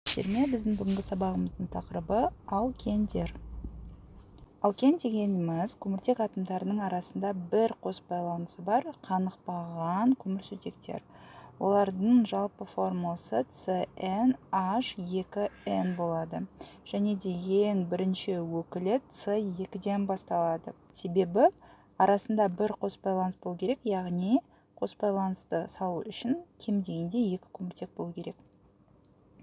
Біздің бүгінгі сабағымыздың тақырыбы алкендер. Алкен дегеніміз көміртек атомдарының арасында бір қос байланысы бар қанықпаған көмірсутектер. Олардың жалпы формуласы CnH2n болады. Және де ең бірінші өкілі C2-ден басталады. Себебі арасында бір қос байланыс болу керек, яғни қос байланысты салу үшін кем дегенде екі көміртек болу керек.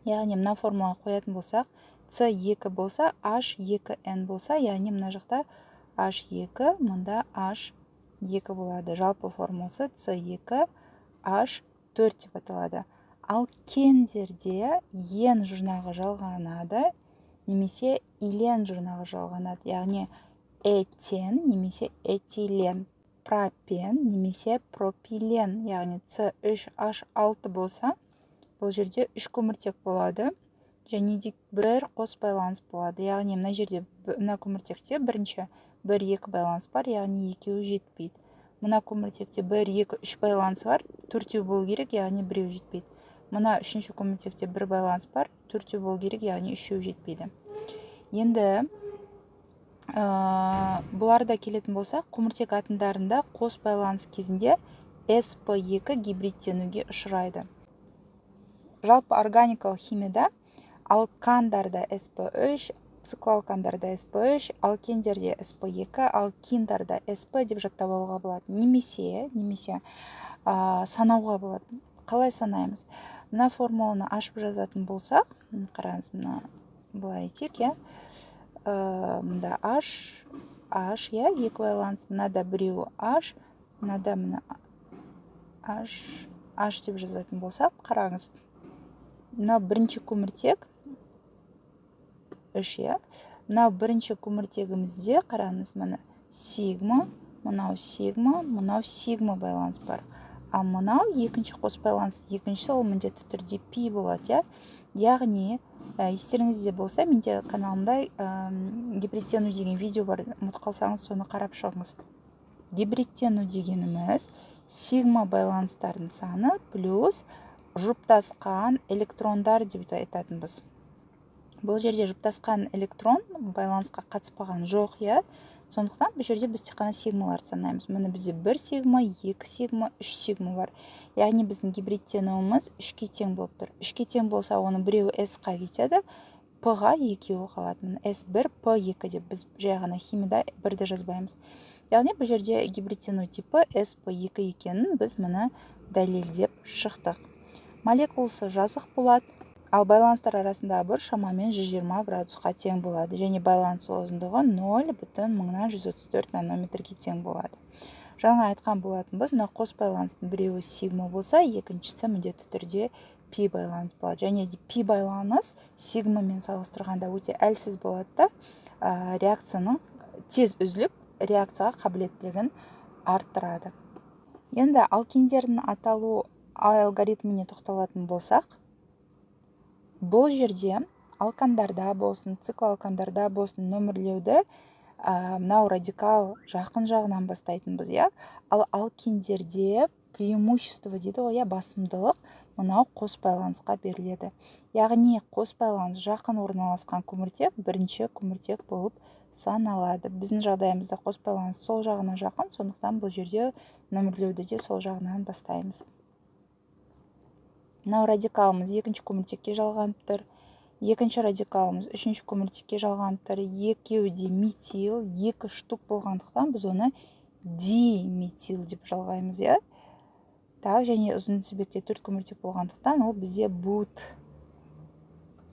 Яғни мына формулаға қоятын болсақ, C2 болса, H2n болса, яғни мына жақта H2, мұнда H2 болады. Жалпы формуласы C2, H4 деп аталады. Алкендерде ен жұрнағы жалғанады, немесе илен жұрнағы жалғанады. Яғни этен, немесе этилен, пропен, немесе пропилен. Яғни C3H6 болса, бұл жерде үш көміртек болады, және де бір қос байланыс болады. Яғни мына жерде мына көміртекте бірінші 1-2 байланыс бар, яғни екеуі жетпейді. Мына көміртекте 1-2-3 байланыс бар, төртеу болу керек, яғни біреу жетпейді. Мына үшінші көміртекте бір байланыс бар, төртеу болу керек, яғни үшеу жетпейді. Енді бұларда келетін болсақ, көміртек атомдарында қос байланыс кезінде sp2 гибридтенуге ұшырайды. Жалпы органикалық химияда алкандарда sp3, циклоалкандарда sp3, алкендерде sp2, алкиндарда sp деп жаттап алуға болады. Немесе санауға болады. Қалай санаймыз? Мына формуланы ашып жазатын болсақ, қараңыз, мына былай етек, мында H, екі байланыс, мынада біреуі H, мынада мына H деп жазатын болсақ, қараңыз. Мынау бірінші көміртек, мынау бірінші көміртегімізде, қараңыз, мына сигма, мынау сигма байланыс бар. А мынау екінші қос байланыс, екіншісі ол міндетті түрде пи болады. Яғни, естеріңізде болса, менде каналымда гибридтену деген видео бар, ұмытып қалсаңыз, соны қарап шығыңыз. Гибридтену дегеніміз сигма байланыстардың саны плюс жұптасқан электрондар деп айтатынбыз. Бұл жерде жұптасқан электрон байланысқа қатыспаған жоқ, сондықтан бұл жерде біз тек қана сигмаларды санаймыз. Міне бізде 1 сигма, 2 сигма, 3 сигма бар. Яғни біздің гибридтенуіміз 3-ке тең болып тұр. 3-ке тең болса, оның біреуі S-қа кетеді, P-ға екеуі қалады. S1, P2 деп біз жай ғана химияда бірді жазбаймыз. Яғни бұл жерде гибридтену типі SP2 екенін біз мұны дәлелдеп шықтық. Молекуласы жазық болады, ал байланыстар арасында бір шамамен 120 градусқа тең болады, және байланыс ұзындығы 0,134 нанометрге тең болады. Жаңа айтқан болатынбыз, мына қос байланыстың біреуі сигма болса, екіншісі міндетті түрде пи байланыс болады. Және де пи байланыс сигмамен салыстырғанда өте әлсіз болады да, реакцияның тез үзіліп, реакцияға қабілеттілігін арттырады. Енді алкендердің аталу алгоритміне тоқталатын болсақ, бұл жерде алкандарда болсын, циклоалкандарда болсын нөмірлеуді мынау радикал жақын жағынан бастайтынбыз, ал алкендерде преимущество дейді ғой, басымдылық мынау қос байланысқа беріледі. Яғни қос байланыс жақын орналасқан көміртек бірінші көміртек болып саналады. Біздің жағдайымызда қос байланыс сол жағына жақын, сондықтан бұл жерде нөмірлеуді де сол жағынан бастаймыз. Мынау радикалымыз екінші көміртекке жалғанып тұр. Екінші радикалымыз үшінші көміртекке жалғанып тұр. Екеуі де метил, 2 штук болғандықтан біз оны диметил деп жалғаймыз, және ұзын тізбекте 4 көміртек болғандықтан ол бізде бут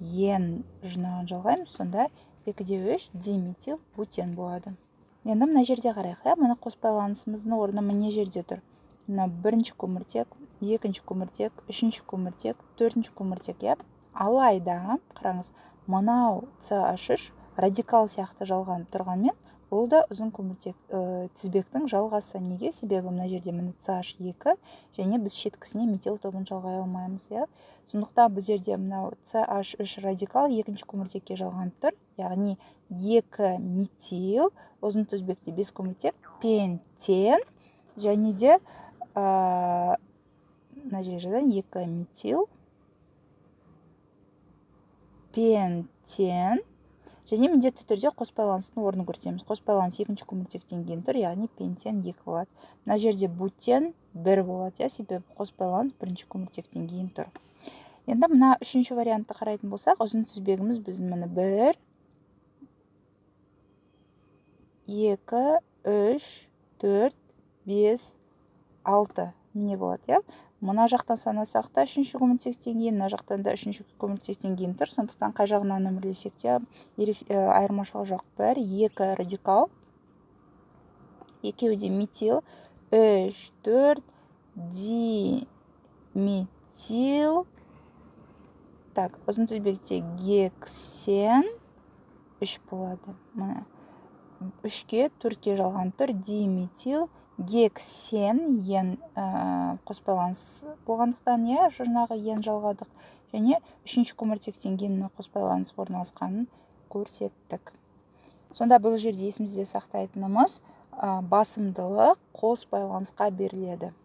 ен жұрнағын жалғаймыз, сонда 2-3 диметил бутен болады. Енді мына жерде қарайық, мына қос байланысымыздың орны мына жерде тұр. Мына бірінші көміртек, екінші көміртек, үшінші көміртек, төртінші көміртек, алайда, қараңыз, мынау CH3 радикал сияқты жалғанып тұрғанмен, ол да ұзын көміртек тізбектің жалғасы. Неге? Себебі мына жерде міне CH2 және біз шеткісіне метил тобын жалғай алмаймыз. Сондықтан бұл жерде мынау CH3 радикал екінші көміртекке жалғанып тұр. Яғни 2 метил, ұзын тізбекте 5 көміртек, пентен, және де мына жерден 2 метил пентен. Және міндетті түрде қос байланыстың орнын көрсетеміз. Қос байланыс екінші көміртектен кейін тұр, яғни пентен 2 болады. Мына жерде бутен 1 болады, себебі қос байланыс бірінші көміртектен кейін тұр. Енді мына үшінші вариантты қарайтын болсақ, ұзын тізбегіміз біздің міне 1, 2, 3, 4, 5, 6 міне болады. Мына жақтан санасақ та үшінші көміртектен кейін, мына жақтан да үшінші көміртектен кейін тұр. Сондықтан қай жағынан нөмірлесек те айырмашылық жоқ. 1, 2 радикал, екеуі де метил, 3, 4 диметил. Так, ұзын тізбекте гексен 3 болады. Мына 3-ке 4-ке жалған тұр, диметил, гексен, ен қос байланыс болғандықтан, жұрнағы ен жалғадық. Және үшінші көміртектен кейін қос байланыс орналасқанын көрсеттік. Сонда бұл жерде есімізде сақтайтынымыз басымдылық қос байланысқа беріледі.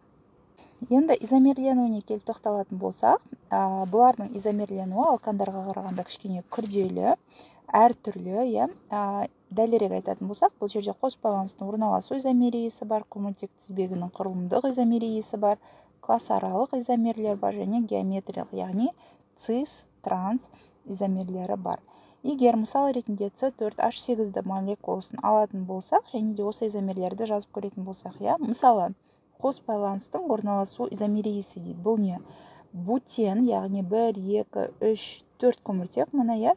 Енді изомерленуіне келіп тоқталатын болсақ, бұлардың изомерленуі алкандарға қарағанда кішкене күрделі, әртүрлі, дәлірек айтатын болсақ, бұл жерде қос байланыстың орналасу изомериясы бар, көміртек тізбегінің құрылымдық изомериясы бар, классаралық изомерлер бар және геометриялық, яғни цис, транс изомерлері бар. Егер мысал ретінде С4H8 молекуласын алатын болсақ, және де осы изомерлерді жазып көретін болсақ, мысалы, қос байланыстың орналасу изомериясы дейді. Бұл не? Бутен, яғни 1, 2, 3, 4 көміртек, мына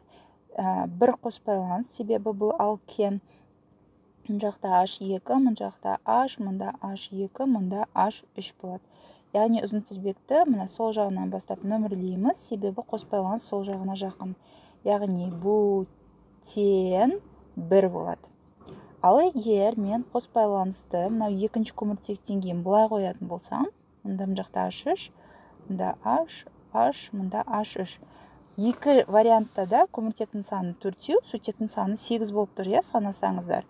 бір қос байланыс, себебі бұл алкен. Мұн жақта H2, мұн жақта H, мұнда H2, мұнда H3 болады. Яғни ұзын тізбекті мына сол жағынан бастап нөмірлейміз, себебі қос байланыс сол жағына жақын. Яғни бутен 1 болады. Ал егер мен қос байланысты мынау екінші көміртектен кейін бұлай қоятын болсам, мұнда мұн жақта H3, мұнда H, мұнда H3. Екі вариантта да көміртектің саны 4, сутектің саны 8 болып тұр, санасаңыздар.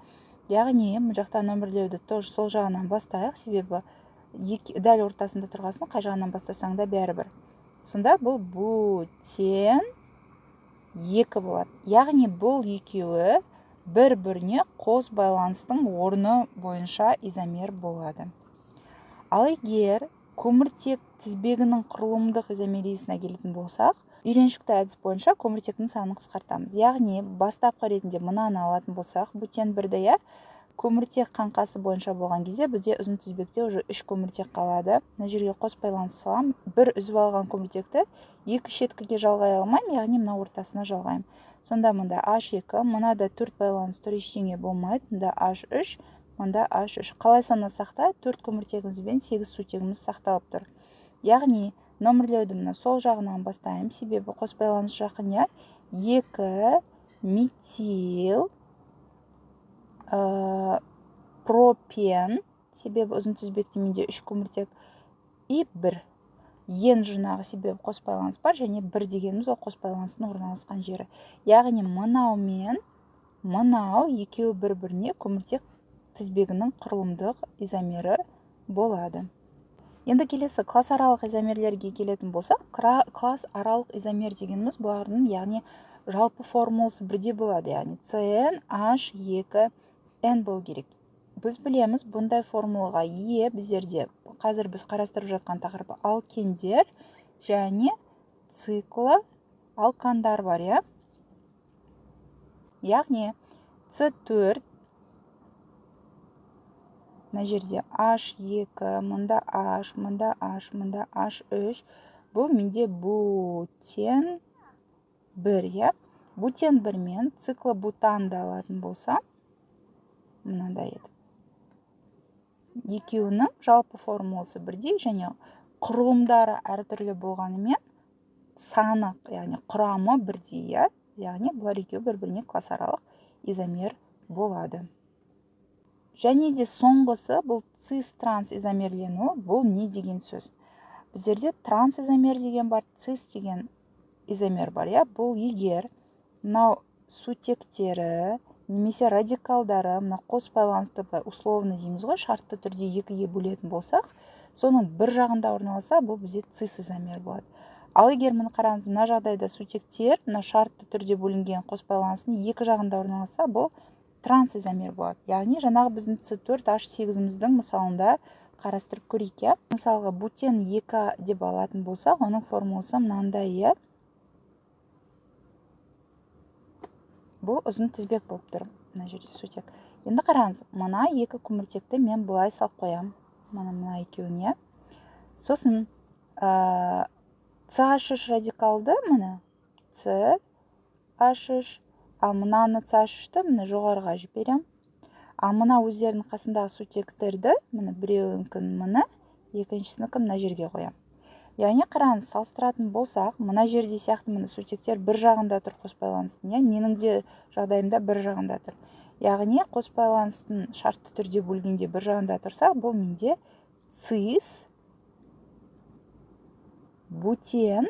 Яғни мұн жақта нөмірлеуді тоже сол жағынан бастайық, себебі дәл ортасында тұрғасын қай жағынан бастасаң да бәрібір. Сонда бұл бутен 2 болады. Яғни бұл екеуі бір-біріне қос байланыстың орны бойынша изомер болады. Ал егер көміртек тізбегінің құрылымдық изомериясына келетін болсақ, үйреншікті әдіс бойынша көміртектің санын қысқартамыз. Яғни бастапқы ретінде мынаны алатын болсақ, бутен 1-де көміртек қаңқасы бойынша болған кезде бізде ұзын тізбекте уже 3 көміртек қалады. Мына жерге қос байланыс салам, бір үзіп алған көміртекті екі шеткіге жалғай алмайым, яғни мына ортасына жалғайым. Сонда мұнда H2, мына да 4 байланыс тұр, ештеңе болмайды. Мұнда H3, мұнда H3. Қалай санасақ та 4 көміртегіміз бен 8 сутегіміз сақталып тұр. Яғни нөмірлеуді мына сол жағынан бастаймын, себебі қос байланыс жақын, 2 метил пропен, себебі ұзын тізбекте менде 3 көміртек, и 1. Ен жұрнағы себебі қос байланыс бар, және 1 дегеніміз ол қос байланыстың орналасқан жері. Яғни мынау мен мынау екеуі бір-біріне көміртек тізбегінің құрылымдық изомері болады. Енді келесі класс аралық изомерлерге келетін болсақ, класс аралық изомер дегеніміз бұлардың, яғни жалпы формуласы бірде болады, яғни CnH2n болу керек. Біз білеміз, бұндай формулаға біздерде қазір біз қарастырып жатқан тақырып алкендер және циклы алкандар бар, Яғни C4, мына жерде H2, мұнда H, мұнда H, мұнда H3, бұл менде бутен 1, Бутен 1 мен циклы бутанды алатын болса, мынандай еді. Екеуінің жалпы формуласы бірдей, және құрылымдары әртүрлі болғанымен саны, яғни құрамы бірдей, яғни бұлар екеуі бір-біріне классаралық изомер болады. Және де соңғысы бұл цис-транс изомерлену, бұл не деген сөз? Біздерде транс изомер деген бар, цис деген изомер бар, бұл егер мынау сутектері немесе радикалдары мына қос байланысты условно дейміз ғой, шартты түрде екіге бөлетін болсақ, соның бір жағында орналаса, бұл бізде цис изомер болады. Ал егер мына қараңыз, мына жағдайда сутектер мына шартты түрде бөлінген қос байланыстың екі жағында орналасса, бұл трансизомер болады. Яғни жаңағы біздің С4H8-іміздің мысалында қарастырып көрейік, иә. Мысалға, бутен 2 деп алатын болсақ, оның формуласы мынандай, иә. Бұл ұзын тізбек болып тұр, мына жерде сутек. Енді қараңыз, мына екі көміртекті мен бұлай салып қоям. Мына екеуіне. Сосын CH3 радикалды мына CH3, ал мынаны CH3-ті мына жоғарыға жіберем. Ал мына өздерінің қасындағы сутектерді, мына біреуінкін мына, екіншісінікін мына жерге қоям. Яғни қараңыз, салыстыратын болсақ, мына жерде сияқты мына сутектер бір жағында тұр қос байланыстың, менің де жағдайымда бір жағында тұр. Яғни қос байланыстың шартты түрде бөлгенде бір жағында тұрса, бұл менде цис бутен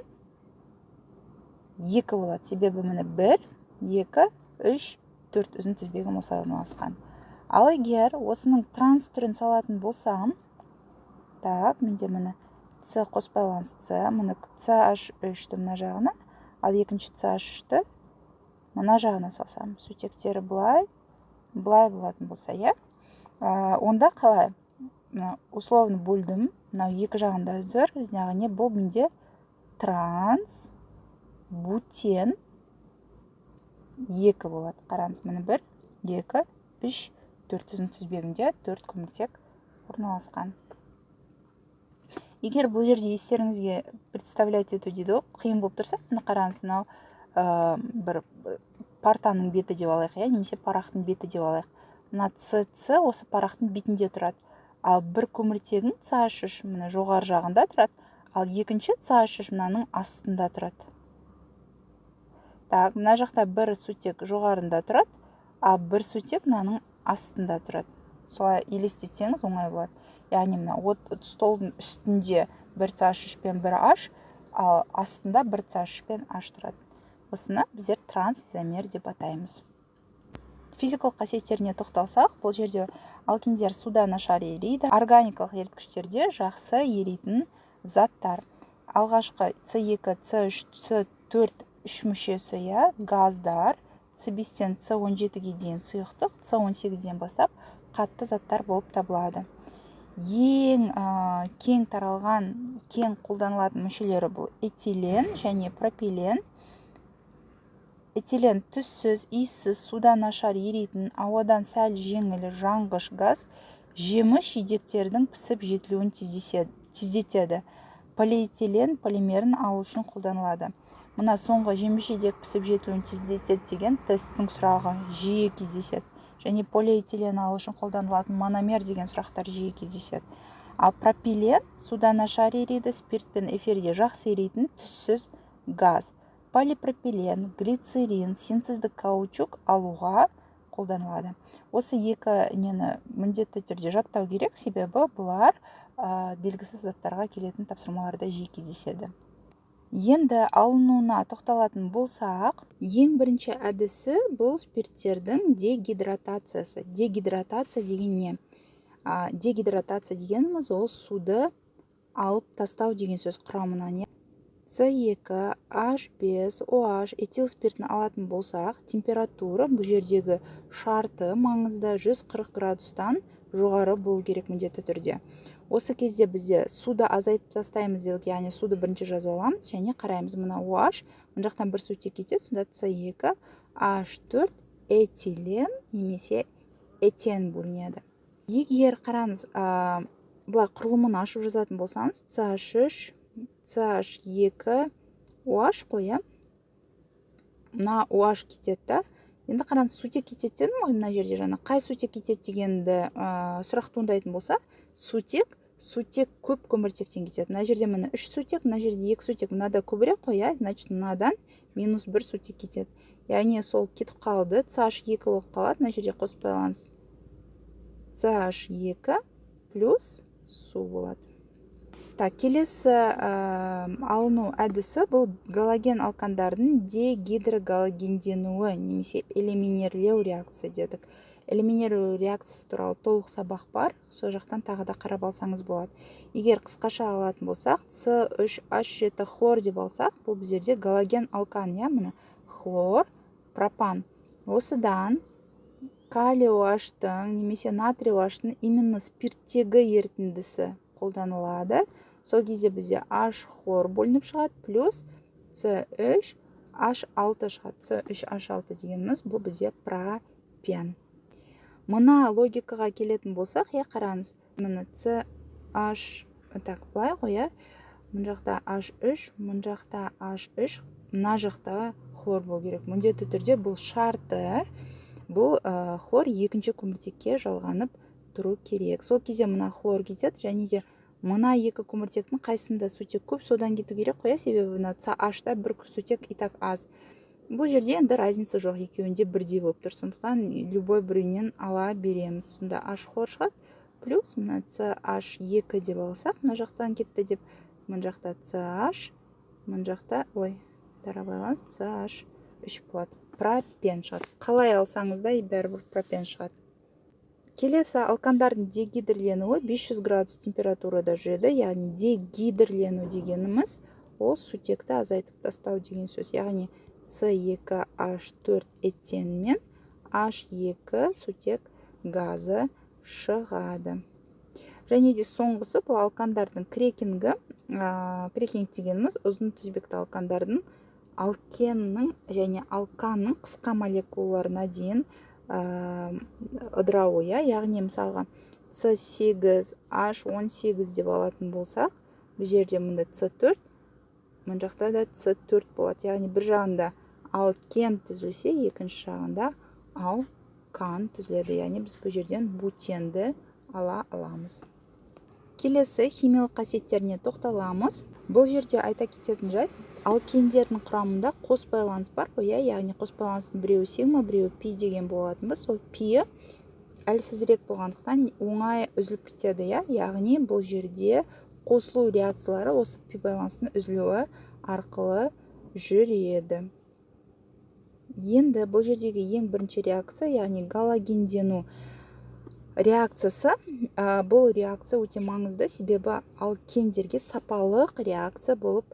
2 болады. Себебі міне 1, 2, 3, 4 үзін тізбегім осылай орналасқан. Ал егер осының транс түрін салатын болсам, так, менде міне С қос байланыс С, міне CH3-ті мына жағына, ал екінші CH3-ті мына жағына салсам, сутектері бұлай болатын болса, иә. Онда қалай? Условно бөлдім, мынау екі жағында жүр, яғни бұл менде транс бутен 2 болады. Қараңыз, міне 1, 2, 3, 4 үзін тізбегінде 4 көміртек орналасқан. Егер бұл жерде естеріңізге представлять ету дейді, қиын болып тұрса, мына қараңыз, мынау бір партаның беті деп алайық, немесе парақтың беті деп алайық. Мына CC осы парақтың бетінде тұрады. Ал бір көміртегің CH3 мына жоғары жағында тұрады, ал екінші CH3 мынаның астында тұрады. Так, мына жақта бір сутек жоғарында тұрады, ал бір сутек мынаның астында тұрады. Солай елестетсеңіз оңай болады. Яғни мына столдың үстінде бір CH3 пен бір H, ал астында бір CH3 пен H тұрады. Осыны біздер трансизомер деп атаймыз. Физикалық қасиеттеріне тоқталсақ, бұл жерде алкиндер суда нашар ериді, органикалық еріткіштерде жақсы еритін заттар. Алғашқы С2, С3, С4, 3 мүшесі, газдар, С5-тен С17-ге дейін сұйықтық, С18-ден бастап қатты заттар болып табылады. Ең кең таралған, кең қолданылатын мүшелері бұл этилен және пропилен. Этилен түссіз, иіссіз, суда нашар еритін, ауадан сәл жеңіл жанғыш газ, жеміс жидектердің пісіп жетілуін тездетеді. Полиэтилен полимерін алу үшін қолданылады. Мына соңғы жеміс жидек пісіп жетілуін тездетеді деген тесттің сұрағы жиі кездеседі. Және полиэтилен алу үшін қолданылатын мономер деген сұрақтар жиі кездеседі. Ал пропилен суда нашар ериді, спирт пен эфирде жақсы еритін түссіз газ. Полипропилен, глицерин, синтездік каучук алуға қолданылады. Осы екі нені міндетті түрде жаттау керек, себебі бұлар белгісіз заттарға келетін тапсырмаларда жиі кездеседі. Енді алынуына тоқталатын болсақ, ең бірінші әдісі бұл спирттердің дегидратациясы. Дегидратация деген не? Дегидратация дегеніміз ол суды алып тастау деген сөз құрамына. С2, H5, OH, этил спиртін алатын болсақ, температура бұл жердегі шарты маңызда 140 градустан жоғары болу керек міндетті түрде. Осы кезде бізде суды азайтып тастаймыз делік, яғни суды бірінші жазып аламыз және қараймыз, мына OH, мына жақтан бір сутек кетеді, сонда С2, H4, этилен немесе этен бөлінеді. Егер қараңыз, бұлай құрылымын ашып жазатын болсаңыз, CH3, CH2, OH қоя. Мына OH кетеді. Енді қараңыз, сутек кетеді дедім ғой, мына жерде жаңа қай сутек кетеді дегенді сұрақ туындайтын болса, сутек көп көміртектен кетеді. Мына жерде мына 3 сутек, мына жерде 2 сутек, мынада көбірек қоя, значит мынадан минус 1 сутек кетеді. Яғни сол кетіп қалды, CH2 болып қалады, мына жерде қосып байланыс CH2 плюс су болады. Так, келесі алыну әдісі бұл галоген алкандардың дегидрогалогенденуі немесе элиминерлеу реакция дедік. элиминирүү реакциясы туралы толық сабақ бар, сол жақтан тағы да қарап алсаңыз болады. Егер қысқаша алатын болсақ, С3H7 хлор деп алсақ, бұл біздерде галоген алкан, міне хлор, пропан. Осыдан калий OH-тың немесе натрий OH-тың именно спирттегі ерітіндісі қолданылады. Сол кезде бізде H хлор бөлініп шығады, плюс С3H6 шығады. С3H6 дегеніміз бұл бізде пропен. Мына логикаға келетін болсақ, қараңыз, міне CH, былай ғой, мұн жақта H3, мұн жақта H3, мына жақта хлор болу керек. Міндетті түрде бұл шарты, бұл хлор екінші көміртекке жалғанып тұру керек. Сол кезде мына хлор кетеді, және де мына екі көміртектің қайсында сутек көп, содан кету керек қоя, себебі CH-та бір сутек итак аз. Бұл жерде енді разница жоқ, екеуінде бірдей болып тұр, сондықтан любой бірінен ала береміз. Сонда H хлор шығады, плюс мына CH2 деп алсақ, мына жақтан кетті деп, мұн жақта CH, мұн жақта, дара байланыс CH3 болады. Пропен шығады. Қалай алсаңыз да бәрібір пропен шығады. Келесі алкандардың дегидрленуі 500 градус температурада жүреді, яғни дегидрлену дегеніміз ол сутекті азайтып тастау деген сөз. Яғни С2H4 этен мен H2 сутек газы шығады. Және де соңғысы бұл алкандардың крекингі. Крекинг дегеніміз ұзын тізбекті алкандардың алкеннің және алканның қысқа молекулаларына дейін ыдырауы, яғни мысалға С8H18 деп алатын болсақ, бұл жерде мұнда С4, мұн жақта да С4 болады. Яғни бір жағында алкен түзілсе, екінші жағында алкан түзіледі. Яғни біз бұл жерден бутенді ала аламыз. Келесі химиялық қасиеттеріне тоқталамыз. Бұл жерде айта кететін жайт, алкендердің құрамында қос байланыс бар ғой, яғни қос байланыстың біреуі сигма, біреуі пи деген болатынбыз. Сол пи әлсізірек болғандықтан оңай үзіліп кетеді, яғни бұл жерде қосылу реакциялары осы пи байланысының үзілуі арқылы жүреді. Енді бұл жердегі ең бірінші реакция, яғни галогендену реакциясы, бұл реакция өте маңызды, себебі алкендерге сапалық реакция болып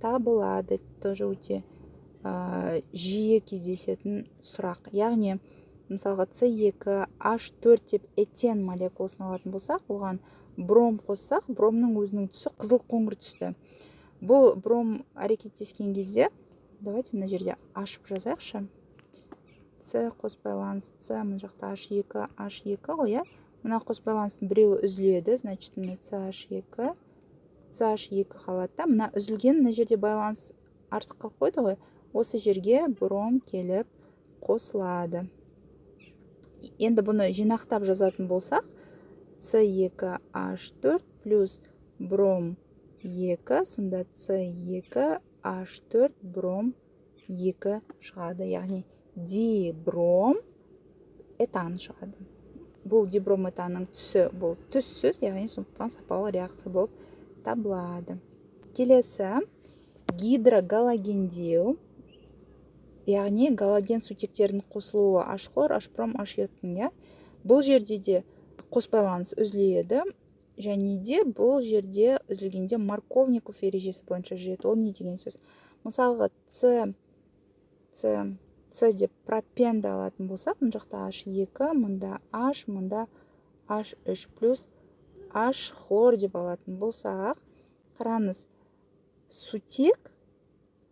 табылады. Тоже өте жиі кездесетін сұрақ. Яғни, мысалға С2H4 деп этен молекуласын алатын болсақ, оған бром қоссақ, бромның өзінің түсі қызыл қоңыр түсті. Бұл бром әрекеттескен кезде, давайте мына жерде ашып жазайықшы. С қос байланыс, С мұн жақта H2 ғой, мына қос байланыстың біреуі үзіледі, значит, мына CH2 қалады. Мына үзілген, мына жерде байланыс артық қалып қойды ғой, осы жерге бром келіп қосылады. Енді бұны жинақтап жазатын болсақ, С2H4 плюс бром 2, сонда С2H4 бром 2 шығады, яғни дибром этан шығады. Бұл дибром этанның түсі, бұл түссіз, яғни сондықтан сапалы реакция болып табылады. Келесі гидрогалогендеу, яғни галоген сутектерінің қосылуы H хлор, H бром, H-йодтың. Бұл жерде де қос байланыс үзіледі, және де бұл жерде үзілгенде Марковников ережесі бойынша жүреді. Ол не деген сөз? Мысалға С деп пропенді алатын болсақ, мұн жақта H2, мұнда H, мұнда H3 плюс H хлор деп алатын болсақ, қараңыз, сутек,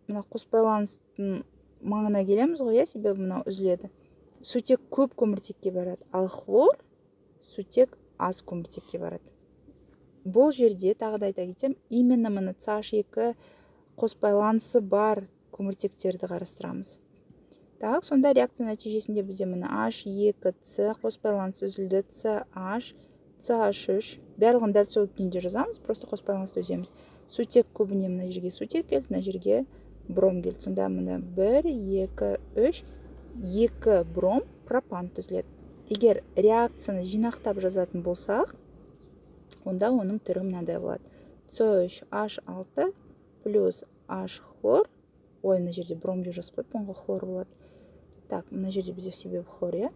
мына қос байланыстың маңына келеміз ғой, себебі мынау үзіледі. Сутек көп көміртекке барады, ал хлор сутек аз көміртекке барады. Бұл жерде тағы да айта кетсем, именно мына CH2 қос байланысы бар көміртектерді қарастырамыз. Так, сонда реакция нәтижесінде бізде мына H2C қос байланыс үзілді, CH, CH3, барлығын дәл сол күйінде жазамыз, просто қос байланысты үземіз. Сутек көбіне мына жерге сутек келді, мына жерге бром келді. Сонда мына 1, 2, 3, 2 бром пропан түзіледі. Егер реакцияны жинақтап жазатын болсақ, онда оның түрі мынандай болады. С3H6 плюс H хлор, мына жерде бром деп жазып қойып, онға хлор болады. Так, мына жерде бізде себебі хлор,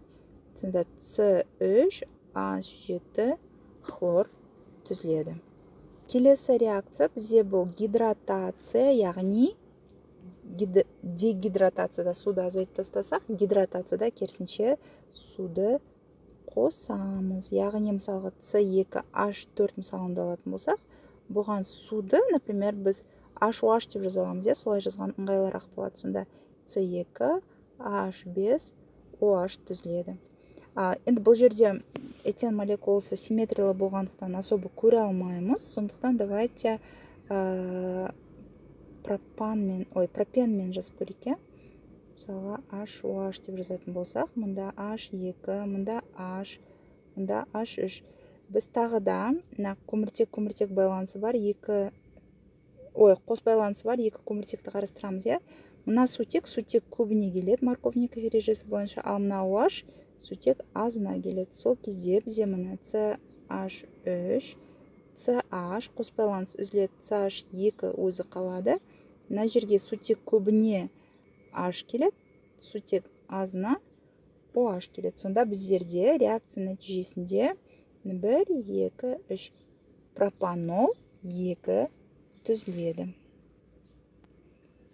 сонда С3H7 хлор түзіледі. Келесі реакция бізде бұл гидратация, яғни дегидратацияда суды азайтып тастасақ, гидратацияда керісінше суды қосамыз. Яғни мысалға С2H4 мысалында алатын болсақ, бұған суды, например, біз HOH деп жаза аламыз, солай жазған ыңғайлырақ болады. Сонда С2H5OH түзіледі. Енді бұл жерде этен молекуласы симметриялы болғандықтан особо көре алмаймыз. Сондықтан давайте пропенмен жазып көрейік. Мысалға HOH деп жазатын болсақ, мұнда H2, мұнда H, мұнда H3. Біз тағы да көміртек байланысы бар, қос байланысы бар, екі көміртекті қарастырамыз. Мына сутек көбіне келеді Марковников ережесі бойынша, ал мына OH сутек азына келеді. Сол кезде бізде мына CH3, CH қос байланыс үзіледі, CH2 өзі қалады. Мына жерге сутек көбіне H келеді, сутек азына OH келеді. Сонда біздерде реакция нәтижесінде 1, 2, 3 пропанол 2 түзіледі.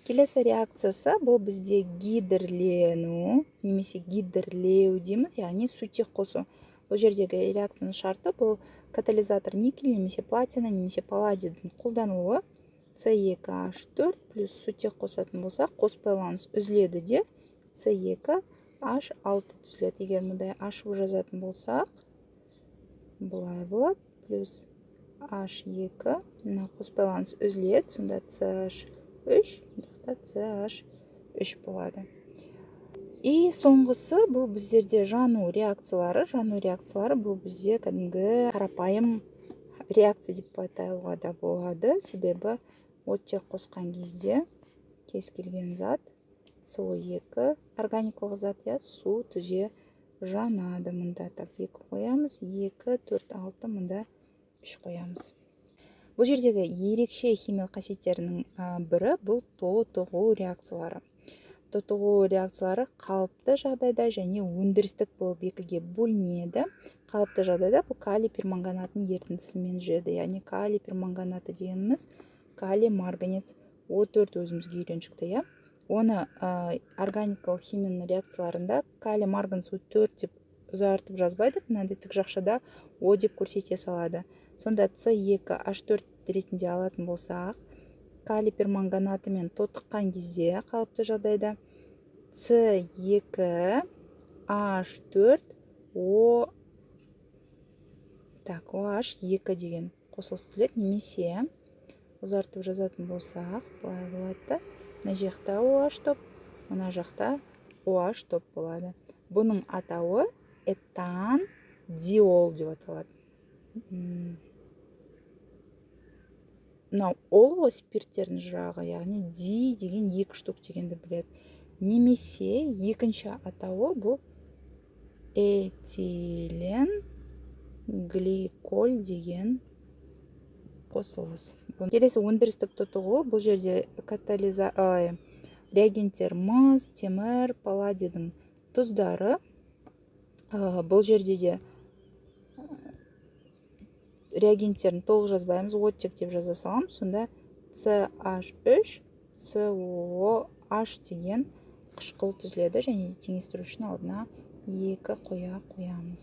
Келесі реакциясы бұл бізде гидерлену, немесе гидерлеу дейміз, яғни сутек қосу. Бұл жердегі реакцияның шарты бұл катализатор никель, немесе платина, немесе палладийдің қолданылуы. С2H4 плюс сутек қосатын болсақ, қос байланыс үзіледі де С2H6 түзіледі. Егер мұндай ашып жазатын болсақ, бұлай болады, плюс H2, мына қос байланыс үзіледі, сонда CH3, CH3 болады. И соңғысы бұл біздерде жану реакциялары. Жану реакциялары бұл бізде кәдімгі қарапайым реакция деп айтуға да болады. Себебі оттек қосқан кезде кез келген зат, СО2 органикалық зат, су түзе жанады. Мұнда так 2 қоямыз, 2, 4, 6, мұнда 3 қоямыз. Бұл жердегі ерекше химиялық қасиеттерінің бірі бұл тотығу реакциялары. Тотығу реакциялары қалыпты жағдайда және өндірістік болып екіге бөлінеді. Қалыпты жағдайда бұл калий перманганатын ерітіндісімен жүреді. Яғни калий перманганаты дегеніміз калий марганец O4 өзімізге үйреншікті. Оны органикалық химияның реакцияларында калий марганец O4 деп ұзартып жазбайды, мынандай тік жақшада O деп көрсете салады. Сонда С2H4 ретінде алатын болсақ, калий перманганатымен тотыққан кезде қалыпты жағдайда С2H4O OH2 деген қосылыс түзіледі, немесе ұзартып жазатын болсақ, бұлай болады. Мына жақта OH топ, мына жақта OH топ болады. Бұның атауы этан диол деп аталады. Мынау ол спирттердің жағы, яғни ди деген 2 штук дегенді біледі. Немесе екінші атауы бұл этилен гликоль деген қосылыс. Келесі өндірістік тотығу, бұл жерде реагенттер мыс, темір, палладийдің тұздары. Бұл жерде де реагенттерін толық жазбаймыз, оттек деп жаза саламыз. Сонда CH3, COH деген қышқыл түзіледі, және теңестірушінің алдына 2 қоямыз.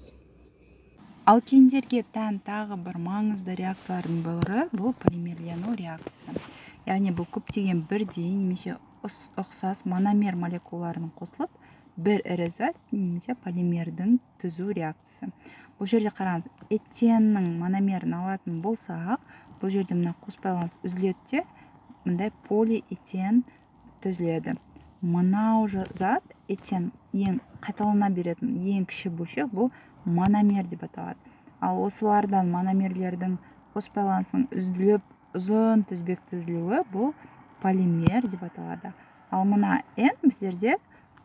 Алкендерге тән тағы бір маңызды реакциялардың бірі бұл полимерлену реакция. Яғни бұл көптеген бірдей немесе ұқсас мономер молекулаларының қосылып, бір ірі зат немесе полимердің түзу реакциясы. Бұл жерде қараңыз, этеннің мономерін алатын болсақ, бұл жерде мына қос байланыс үзіледі, мындай полиэтен түзіледі. Мынау зат этен ең қайталана беретін ең кіші бөлшек, бұл мономер деп аталады. Ал осылардан мономерлердің қос байланысының үзіліп, ұзын тізбек түзілуі бұл полимер деп аталады. Ал мына N біздерде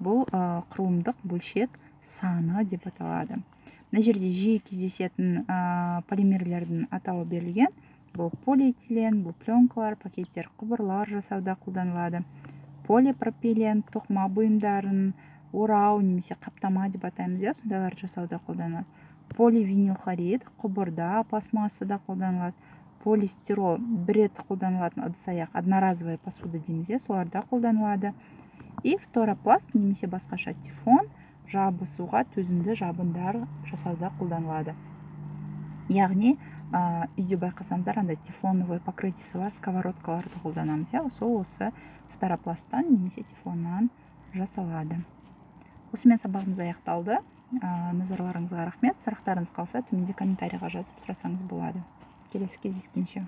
бұл құрылымдық бөлшек саны деп аталады. Мына жерде жиі кездесетін полимерлердің атауы берілген. Бұл полиэтилен, бұл пленкалар, пакеттер, құбырлар жасауда қолданылады. Полипропилен, тоқыма бұйымдарын орау немесе қаптама деп атаймыз, иә, сондайларды жасауда қолданылады. Поливинил хлорид құбырда, пластмассада қолданылады. Полистирол бір рет қолданылатын ыдыс-аяқ, одноразовая посуда дейміз, иә, соларда қолданылады. И фторопласт немесе басқаша тефлон жабысуға төзімді жабындар жасауда қолданылады. Яғни үйде байқасаңыздар, андай тефлоновый покрытиесі бар сковородкаларды қолданамыз, иә, сол осы фторопласттан немесе тефлоннан жасалады. Осымен сабағымыз аяқталды. Назарларыңызға рахмет. Сұрақтарыңыз қалса төменде комментарийға жазып сұрасаңыз болады. Келесі кездескенше.